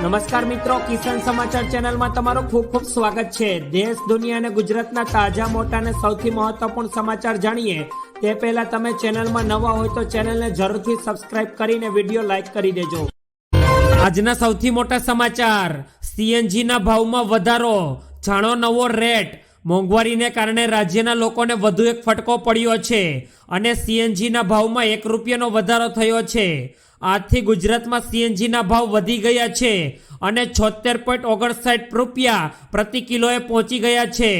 નમસ્કાર મિત્રો, કિસાન સમાચાર ચેનલમાં તમારું ખૂબ ખૂબ સ્વાગત છે। દેશ, દુનિયા અને ગુજરાતના તાજા, મોટા અને સૌથી મહત્વપૂર્ણ સમાચાર જાણીએ તે પહેલા તમે ચેનલમાં નવા હોય તો ચેનલને જરૂરથી સબસ્ક્રાઇબ કરીને વિડીયો લાઈક કરી દેજો। આજના સૌથી મોટા સમાચાર, સીએનજીના ભાવમાં વધારો, જાણો નવો રેટ। મોંઘવારીને કારણે રાજ્યના લોકોને વધુ એક ફટકો પડ્યો છે અને સીએનજીના ભાવમાં ₹1નો વધારો થયો છે। આજથી ગુજરાતમાં સીએનજીના ભાવ વધી ગયા છે અને ₹76.59 પ્રતિ કિલોએ પહોંચી ગયા છે।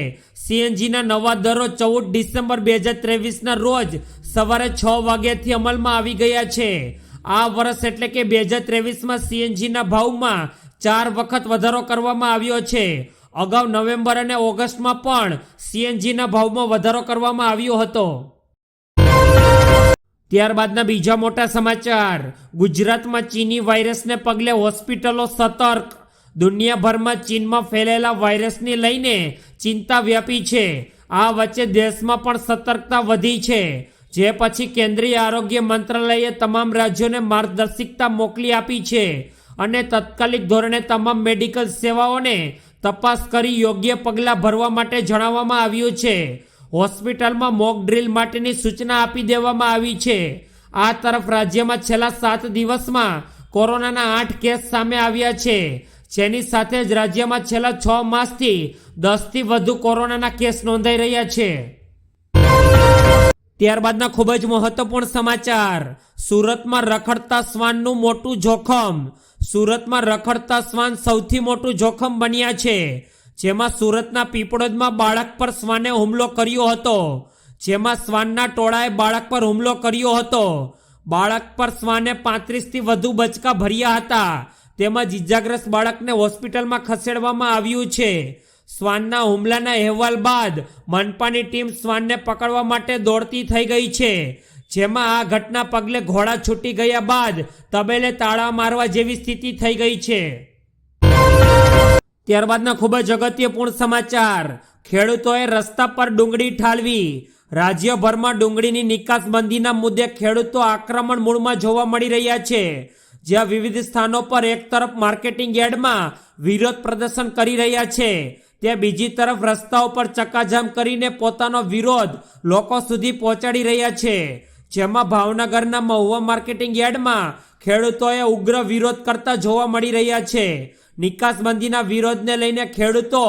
સીએનજીના નવા દરો 14 ડિસેમ્બર 2023ના રોજ સવારે 6 વાગ્યાથી અમલમાં આવી ગયા છે। આ વર્ષ એટલે કે 2023માં સીએનજીના ભાવમાં 4 વખત વધારો કરવામાં આવ્યો છે। અગાઉ નવેમ્બર અને ઓગસ્ટમાં પણ સીએનજીના ભાવમાં વધારો કરવામાં આવ્યો હતો। ત્યારબાદના બીજા મોટા સમાચાર, ગુજરાતમાં ચીની વાયરસને પગલે હોસ્પિટલો સતર્ક। દુનિયાભરમાં ચીનમાં ફેલાયેલા વાયરસને લઈને ચિંતા વ્યાપી છે। આ વચ્ચે દેશમાં પણ સતર્કતા વધી છે, જે પછી કેન્દ્રીય આરોગ્ય મંત્રાલયે તમામ રાજ્યોને માર્ગદર્શિકા મોકલી આપી છે અને તાત્કાલિક ધોરણે તમામ મેડિકલ સેવાઓને તપાસ કરી યોગ્ય પગલાં ભરવા માટે જણાવવામાં આવ્યું છે। હોસ્પિટલમાં મોક ડ્રીલ માટેની સૂચના આપી દેવામાં આવી છે। આ તરફ રાજ્યમાં છેલ્લા 7 દિવસમાં કોરોનાના 8 કેસ સામે આવ્યા છે, જેની સાથે જ રાજ્યમાં છેલ્લા 6 માસથી 10થી વધુ કોરોનાના કેસ નોંધાઈ રહ્યા છે। ત્યારબાદના ખૂબ જ મહત્વપૂર્ણ સમાચાર, સુરતમાં રખડતા શ્વાનનું મોટું જોખમ। સુરતમાં રખડતા શ્વાન સૌથી મોટું જોખમ બન્યા છે, જેમાં સુરતના પીપળોદમાં બાળક પર શ્વાને હુમલો કર્યો હતો। જેમાં શ્વાનના ટોળાએ બાળક પર હુમલો કર્યો હતો। બાળક પર શ્વાને 35થી વધુ બચકા ભર્યા હતા, તેમજ ઇજાગ્રસ્ત બાળકને હોસ્પિટલમાં ખસેડવામાં આવ્યું છે। શ્વાનના હુમલાના અહેવાલ બાદ મનપાની ટીમ શ્વાનને પકડવા માટે દોડતી થઈ ગઈ છે, જેમાં આ ઘટના પગલે ઘોડા છૂટી ગયા બાદ તબેલે તાળા મારવા જેવી સ્થિતિ થઈ ગઈ છે। ત્યારબાદના ખૂબ જ અગત્યપૂર્ણ સમાચાર, ખેડૂતોએ રસ્તા પર ડુંગળી ઠાલવી। રાજ્યભરમાં ડુંગળીની નિકાસબંધીના મુદ્દે ખેડૂતો આક્રમણ મૂળમાં જોવા મળી રહ્યા છે, જ્યાં વિવિધ સ્થાનો પર એક તરફ માર્કેટિંગ યાર્ડમાં વિરોધ પ્રદર્શન કરી રહ્યા છે, ત્યાં બીજી તરફ રસ્તાઓ પર ચક્કાજામ કરીને પોતાનો વિરોધ લોકો સુધી પહોંચાડી રહ્યા છે। જેમાં ભાવનગરના મહુવા માર્કેટિંગ યાર્ડમાં ખેડૂતોએ ઉગ્ર વિરોધ કરતા જોવા મળી રહ્યા છે। નિકાસબંધીના વિરોધને લઈને ખેડૂતો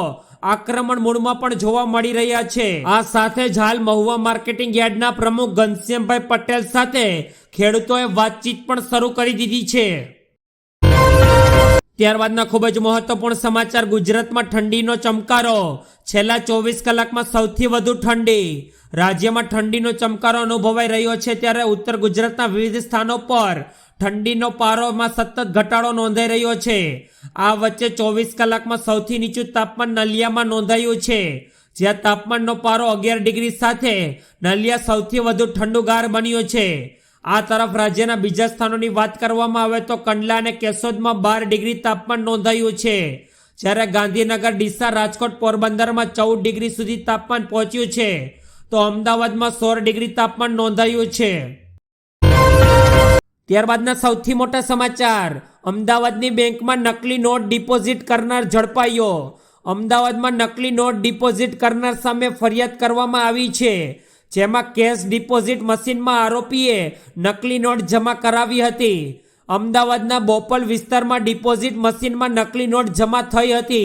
આક્રમણ મૂળમાં પણ જોવા મળી રહ્યા છે। આ સાથે જ હાલ મહુવા માર્કેટિંગ યાર્ડના પ્રમુખ ઘનશ્યામભાઈ પટેલ સાથે ખેડૂતોએ વાતચીત પણ શરૂ કરી દીધી છે। ત્યારબાદના ખૂબ જ મહત્વપૂર્ણ સમાચાર, ગુજરાતમાં ઠંડીનો ચમકારો। છેલ્લા 24 કલાકમાં સૌથી વધુ ઠંડી। રાજ્યમાં ઠંડીનો ચમકારો અનુભવાઈ રહ્યો છે, ત્યારે ઉત્તર ગુજરાતના વિવિધ સ્થાનો પર ઠંડીનો પારોમાં સતત ઘટાડો નોંધાઈ રહ્યો છે। આ વચ્ચે 24 કલાકમાં સૌથી નીચું તાપમાન નલિયામાં નોંધાયું છે, જ્યાં તાપમાનનો પારો 11 ડિગ્રી સાથે નલિયા સૌથી વધુ ઠંડુગાર બન્યો છે। આ તરફ રાજ્યના બીજા સ્થાનોની વાત કરવામાં આવે તો કંડલા અને કેશોદમાં 12 ડિગ્રી તાપમાન નોંધાયું છે, જ્યારે ગાંધીનગર, ડીસા, રાજકોટ, પોરબંદરમાં 14 ડિગ્રી સુધી તાપમાન પહોંચ્યું છે, તો અમદાવાદમાં 16 ડિગ્રી તાપમાન નોંધાયું છે। ત્યારબાદના સૌથી મોટા સમાચાર, અમદાવાદની બેંકમાં નકલી નોટ ડિપોઝિટ કરનાર ઝડપાયો। અમદાવાદમાં નકલી નોટ ડિપોઝિટ કરનાર સામે ફરિયાદ કરવામાં આવી છે, જેમાં કેશ ડિપોઝિટ મશીનમાં આરોપીએ નકલી નોટ જમા કરાવી હતી। અમદાવાદના બોપલ વિસ્તારમાં ડિપોઝિટ મશીનમાં નકલી નોટ જમા થઈ હતી।